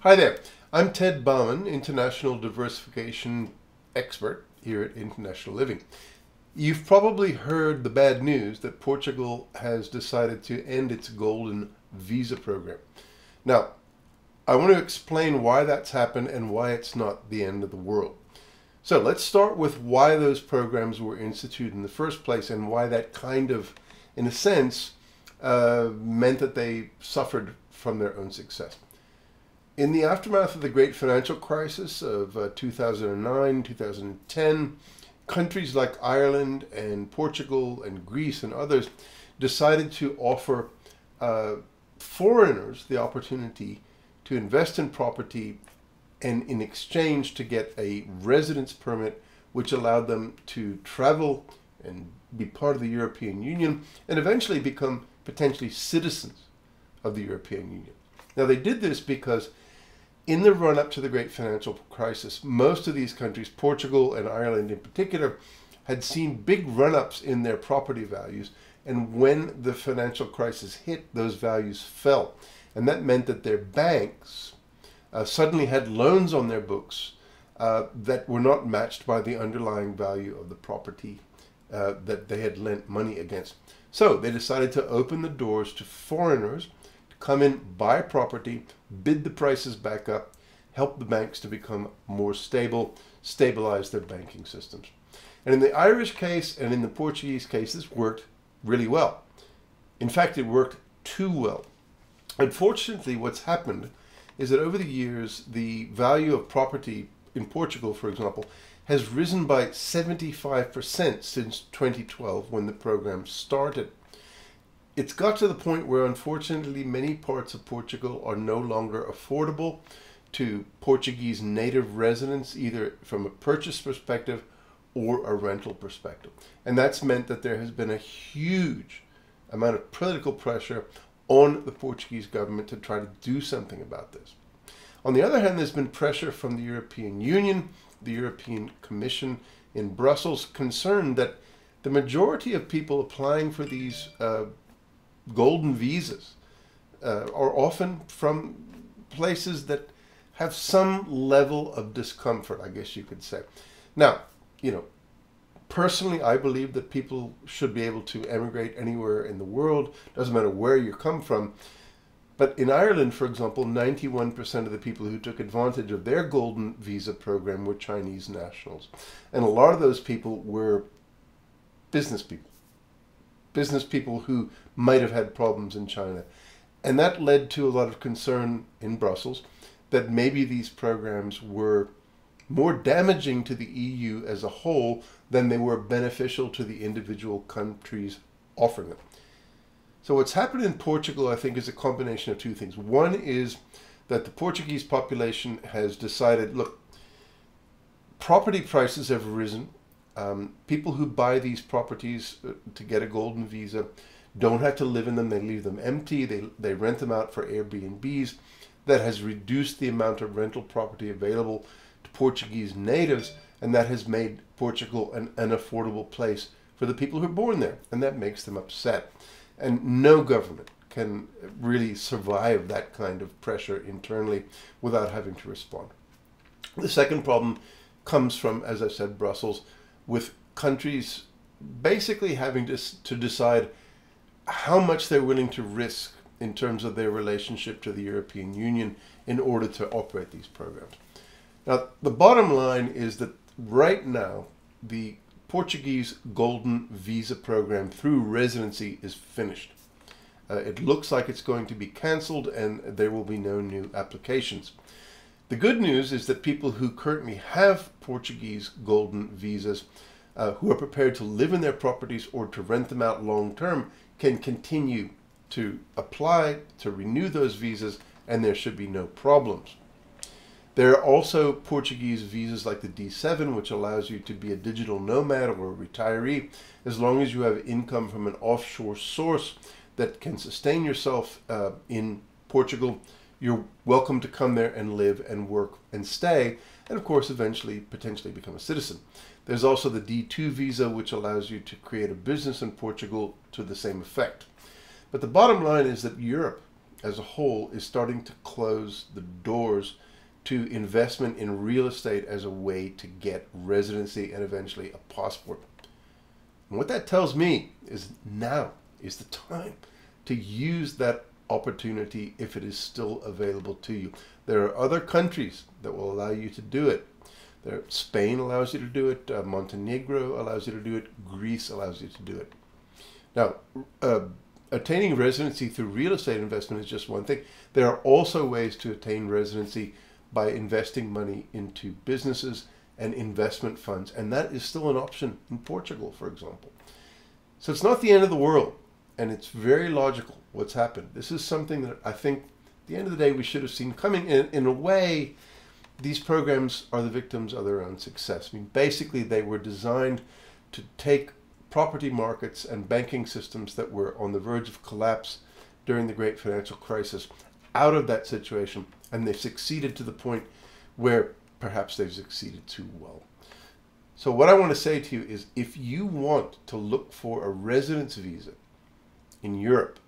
Hi there, I'm Ted Baumann, International Diversification Expert here at International Living. You've probably heard the bad news that Portugal has decided to end its Golden Visa program. Now, I want to explain why that's happened and why it's not the end of the world. So let's start with why those programs were instituted in the first place and why that kind of, in a sense, meant that they suffered from their own success. In the aftermath of the great financial crisis of 2009, 2010, countries like Ireland and Portugal and Greece and others decided to offer foreigners the opportunity to invest in property and in exchange to get a residence permit which allowed them to travel and be part of the European Union and eventually become potentially citizens of the European Union. Now they did this because in the run-up to the great financial crisis, most of these countries, Portugal and Ireland in particular, had seen big run-ups in their property values, and when the financial crisis hit, those values fell. And that meant that their banks suddenly had loans on their books that were not matched by the underlying value of the property that they had lent money against. So they decided to open the doors to foreigners come in, buy property, bid the prices back up, help the banks to become more stable, stabilize their banking systems. And in the Irish case and in the Portuguese case, this worked really well. In fact, it worked too well. Unfortunately, what's happened is that over the years, the value of property in Portugal, for example, has risen by 75% since 2012 when the program started. It's got to the point where, unfortunately, many parts of Portugal are no longer affordable to Portuguese native residents, either from a purchase perspective or a rental perspective. And that's meant that there has been a huge amount of political pressure on the Portuguese government to try to do something about this. On the other hand, there's been pressure from the European Union, the European Commission in Brussels, concerned that the majority of people applying for these golden visas are often from places that have some level of discomfort, I guess you could say. Now, personally, I believe that people should be able to emigrate anywhere in the world, doesn't matter where you come from. But in Ireland, for example, 91% of the people who took advantage of their golden visa program were Chinese nationals. And a lot of those people were business people who might have had problems in China. And that led to a lot of concern in Brussels that maybe these programs were more damaging to the EU as a whole than they were beneficial to the individual countries offering them. So what's happened in Portugal, I think, is a combination of two things. One is that the Portuguese population has decided, look, property prices have risen. People who buy these properties to get a golden visa don't have to live in them. They leave them empty. They rent them out for Airbnbs. That has reduced the amount of rental property available to Portuguese natives, and that has made Portugal an unaffordable place for the people who are born there, and that makes them upset. And no government can really survive that kind of pressure internally without having to respond. The second problem comes from, as I said, Brussels, with countries basically having to decide how much they're willing to risk in terms of their relationship to the European Union in order to operate these programs. Now, the bottom line is that right now, the Portuguese Golden Visa program through residency is finished. It looks like it's going to be cancelled and there will be no new applications. The good news is that people who currently have Portuguese golden visas, who are prepared to live in their properties or to rent them out long term, can continue to apply to renew those visas, and there should be no problems. There are also Portuguese visas like the D7, which allows you to be a digital nomad or a retiree, as long as you have income from an offshore source that can sustain yourself in Portugal. You're welcome to come there and live and work and stay, and of course eventually potentially become a citizen. There's also the D2 visa, which allows you to create a business in Portugal to the same effect. But the bottom line is that Europe as a whole is starting to close the doors to investment in real estate as a way to get residency and eventually a passport. And what that tells me is now is the time to use that opportunity if it is still available to you. There are other countries that will allow you to do it. Spain allows you to do it, Montenegro allows you to do it, Greece allows you to do it. Now, attaining residency through real estate investment is just one thing. There are also ways to attain residency by investing money into businesses and investment funds, and that is still an option in Portugal, for example. So it's not the end of the world, and it's very logical what's happened. This is something that I think at the end of the day we should have seen coming. In a way, these programs are the victims of their own success. I mean, basically they were designed to take property markets and banking systems that were on the verge of collapse during the great financial crisis out of that situation, and they've succeeded to the point where perhaps they've succeeded too well. So what I want to say to you is, if you want to look for a residence visa in Europe,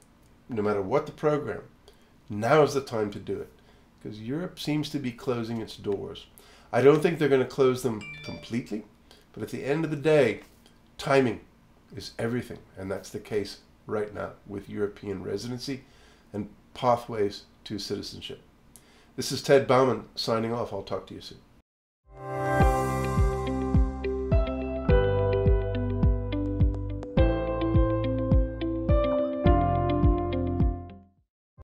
no matter what the program, now is the time to do it, because Europe seems to be closing its doors. I don't think they're going to close them completely, but at the end of the day, timing is everything, and that's the case right now with European residency and pathways to citizenship. This is Ted Baumann signing off. I'll talk to you soon.